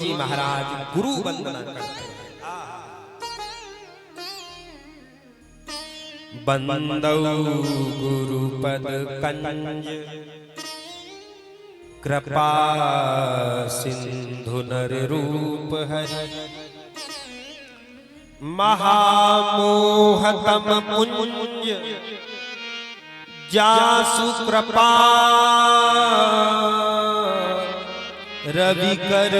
जी महाराज गुरु वंदना करते हैं। बंदौ गुरुपद कंज कृपा सिंधु नर रूप हरि महामोहतम पुंज जासु कृपा रवि कर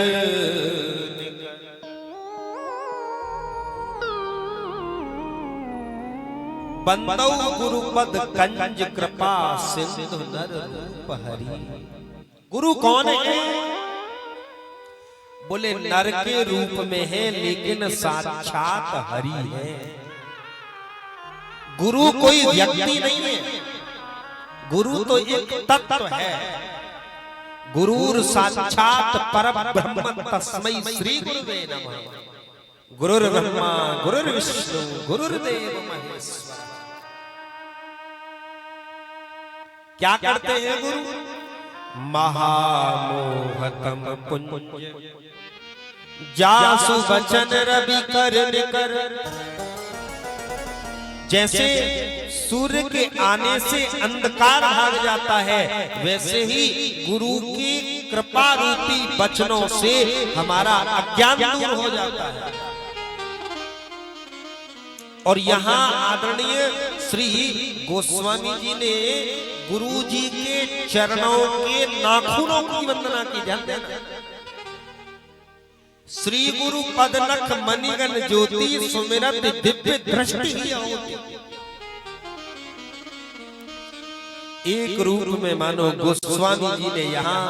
बंदौ गुरुपद कंज कृपा सिंधु नर रूप हरि। गुरु कौन है? बोले नर के रूप में है लेकिन साक्षात हरि है। गुरु कोई व्यक्ति नहीं है, गुरु तो एक तत्व है। गुरुर साक्षात परब्रह्म तस्मै श्री गुरुवे नमः। गुरुर् ब्रह्मा गुरुर्विष्णु गुरुर्देव महेश्वर। क्या करते हैं गुरु? महामोहतम पुंज जासु वचन रवि कर निकर। जैसे सूर्य के आने से अंधकार भाग जाता है, वैसे ही गुरु की कृपा रूपी वचनों से हमारा अज्ञान दूर हो जाता है। और यहाँ आदरणीय श्री गोस्वामी जी ने गुरु जी के चरणों के नाखूनों की वंदना की। जानते हैं ना? श्री गुरु पदनख मणिगण ज्योति सुमिरत दिव्य दृष्टि ही होती। एक रूप में मानो गोस्वामी जी ने यहाँ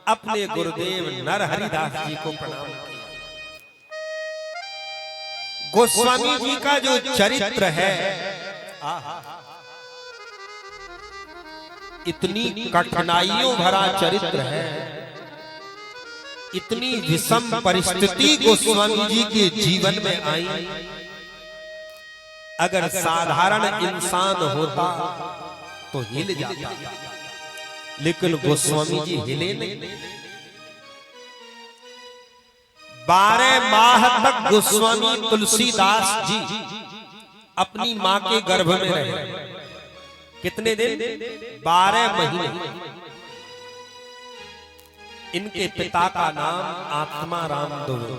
अपने गुरुदेव नरहरिदास जी को प्रणाम किया। गोस्वामी जी का जो चरित्र है, इतनी कठिनाइयों भरा चरित्र है, इतनी विषम परिस्थिति गोस्वामी जी के जीवन में आई। अगर साधारण इंसान होता तो हिल जाता, लेकिन गोस्वामी जी हिले नहीं। 12 माह तक गोस्वामी तुलसीदास जी अपनी मां के गर्भ में रहे। कितने दिन? 12 महीने। इनके पिता का नाम आत्माराम दुबे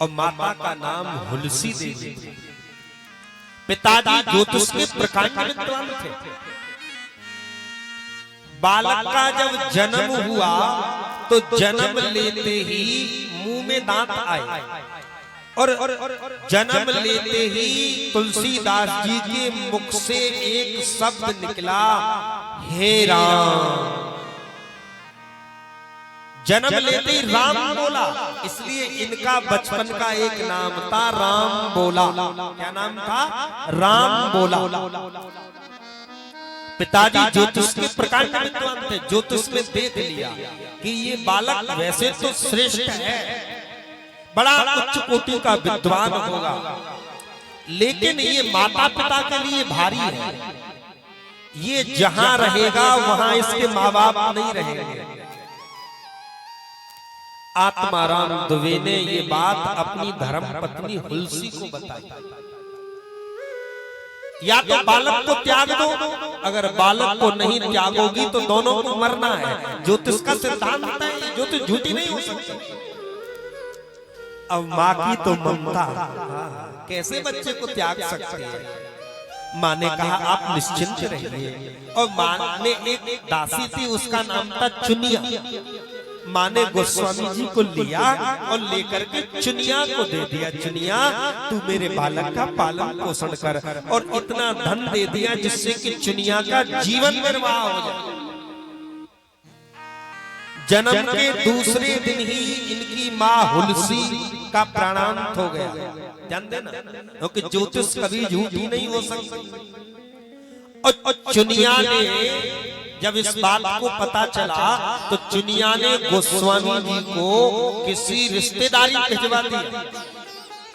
और माता का नाम हुलसी देवी। पिताजी ज्योतिष के प्रकांड विद्वान थे। बालक का जब जन्म हुआ तो जन्म लेते ही मुंह में दांत आए और जन्म लेते ही तुलसीदास जी के मुख से एक शब्द निकला, हे राम। जन्म लेते ही राम बोला, इसलिए इनका बचपन का एक नाम था राम बोला। क्या नाम था? राम बोला। पिताजी ज्योतिष के प्रकांड विद्वान थे, ज्योतिष में देख लिया कि ये बालक वैसे तो श्रेष्ठ है, बड़ा उच्च कोटि का विद्वान होगा, लेकिन ये माता पिता के लिए भारी है। ये जहां रहेगा वहां इसके माँ बाप नहीं रहेंगे। आत्माराम दुबे ने ये बात अपनी धर्म पत्नी हुलसी को बताई। या तो बालक को त्याग दो, अगर बालक को नहीं त्यागोगी तो दोनों को मरना है। ज्योतिष का सिद्धांत है, ज्योतिष झूठी नहीं हो सकती। अब माँ की तो ममता, कैसे बच्चे को त्याग सकते हैं? माँ ने कहा आप निश्चिंत रहिए। और माँ ने एक दासी थी, उसका नाम था चुनिया। माँ ने गोस्वामी जी को लिया और लेकर के चुनिया को दे दिया, चुनिया तू मेरे बालक का पालन पोषण कर। और इतना धन दे दिया जिससे कि चुनिया का जीवन निर्वाह हो जाए। जन्म के दूसरे दिन ही इनकी माँ हुलसी का प्राणांत हो गया। जानते ना, क्योंकि ज्योतिष कभी झूठी नहीं हो सकती। और चुनिया ने जब इस बात को पता चला तो चुनिया ने गोस्वामी जी को किसी रिश्तेदारी भिजवा दिया।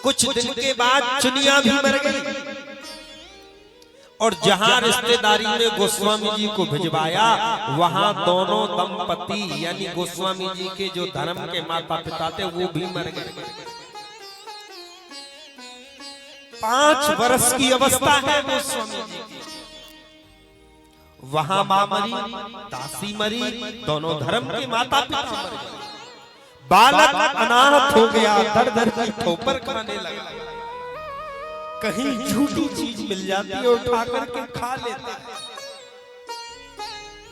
कुछ दिन के बाद चुनिया भी मर गई और जहां रिश्तेदारी में गोस्वामी जी को भिजवाया, वहां दोनों दंपति यानी गोस्वामी जी के जो धर्म के माता पिता थे वो भी मर गए। 5 वर्ष की अवस्था है गोस्वामी जी की। वहां मां मरी, दासी मरी, दोनों धर्म के माता पिता मर गए। बालक अनाथ हो गया, दर दर की ठोकर खाने लगा। कहीं झूठी चीज मिल जाती है उठा करके खा लेता है।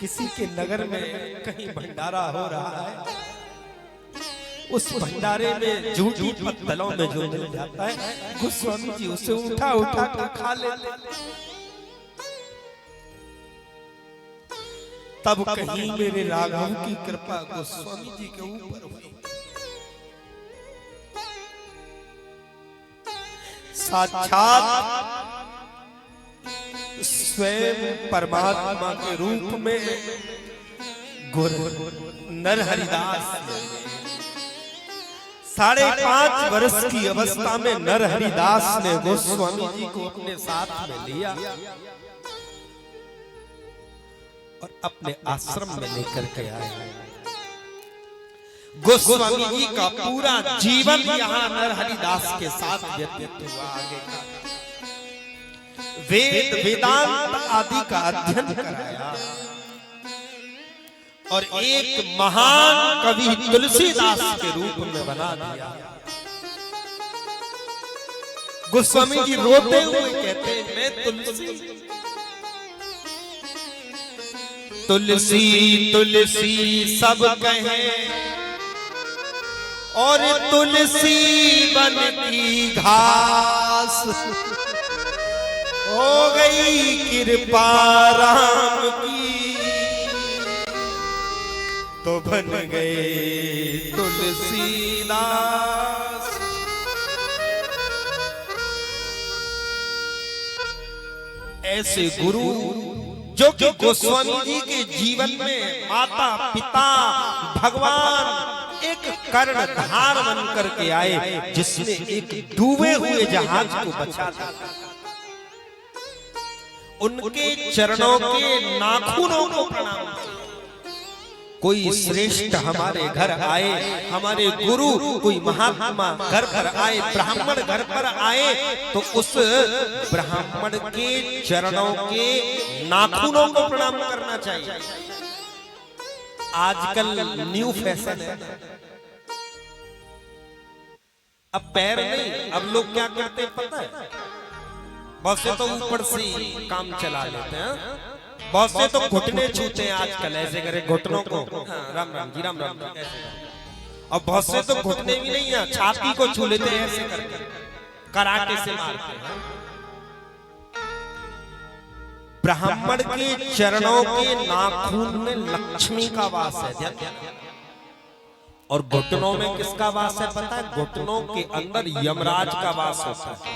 किसी के नगर में कहीं भंडारा हो रहा है, उस भंडारे में झूठी पत्तलों में जो मिल जाता है गोस्वामी जी उसे उठा उठा कर खा लेते हैं। तब कहीं मेरे राघव की कृपा गोस्वामी जी के ऊपर हुई। साक्षात स्वयं परमात्मा के रूप में नरहरिदास 5.5 वर्ष की अवस्था में नरहरिदास ने गोस्वामी जी को अपने साथ में लिया और अपने आश्रम में लेकर के आए। गोस्वामी जी का पूरा जीवन यहाँ नरहरिदास के साथ व्यतीत हुआ। आगे का वेद वेदांत आदि का अध्ययन कराया और एक महान कवि तुलसीदास के रूप में बना दिया। गोस्वामी जी रोते हुए कहते हैं, मैं तुलसी तुलसी तुलसी सब कहें और तुलसी बन की घास, हो गई कृपा राम की तो बन गए तुलसीदास। ऐसे गुरु जो कि गोस्वामी जी के जीवन में माता पिता भगवान एक कर्णधार बन करके आए, जिसने एक डूबे हुए जहाज को बचा दिया। उनके चरणों के नाखूनों को प्रणाम। कोई श्रेष्ठ हमारे घर आए, हमारे गुरु कोई महात्मा घर पर आए, ब्राह्मण घर पर आए, तो उस ब्राह्मण के चरणों के नाखूनों को प्रणाम करना चाहिए। आजकल न्यू फैशन है, अब पैर नहीं, अब लोग क्या करते हैं पता है? बहुत से तो ऊपर से काम चला लेते हैं, बहुत से तो घुटने छूते हैं आजकल, ऐसे करे घुटनों को, राम राम जी राम राम ऐसे। और बहुत से तो घुटने भी नहीं है, छाती को छू लेते हैं ऐसे करके, कराटे से मारते हैं। ब्राह्मण के चरणों के नाखून में लक्ष्मी का वास है, ध्यान। और घुटनों में किसका वास है पता है? घुटनों के अंदर यमराज का वास होता है।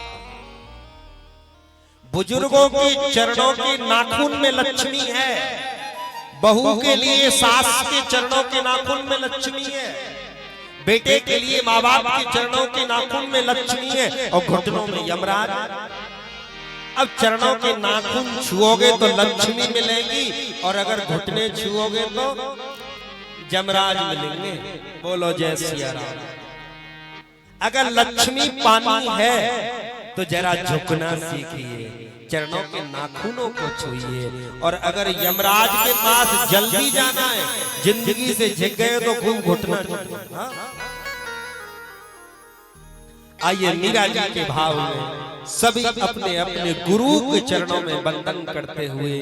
बुजुर्गों के चरणों के नाखून में लक्ष्मी है, बहू के लिए सास के चरणों के नाखून में लक्ष्मी है, बेटे के लिए माँ बाप के चरणों के नाखून में लक्ष्मी है, और घुटनों में यमराज। अब चरणों के नाखून छुओगे तो लक्ष्मी मिलेगी, और अगर घुटने छुओगे तो यमराज मिलेंगे। बोलो जय सिया राम। अगर लक्ष्मी पानी है तो जरा झुकना सीखिए, चरणों के नाखूनों को छुइए। और अगर यमराज के पास जल्दी जाना है, जिंदगी से झिक गए तो खूब घुटना। आइए मीरा जी के भाव में सभी अपने अपने गुरु के चरणों में वंदन करते हुए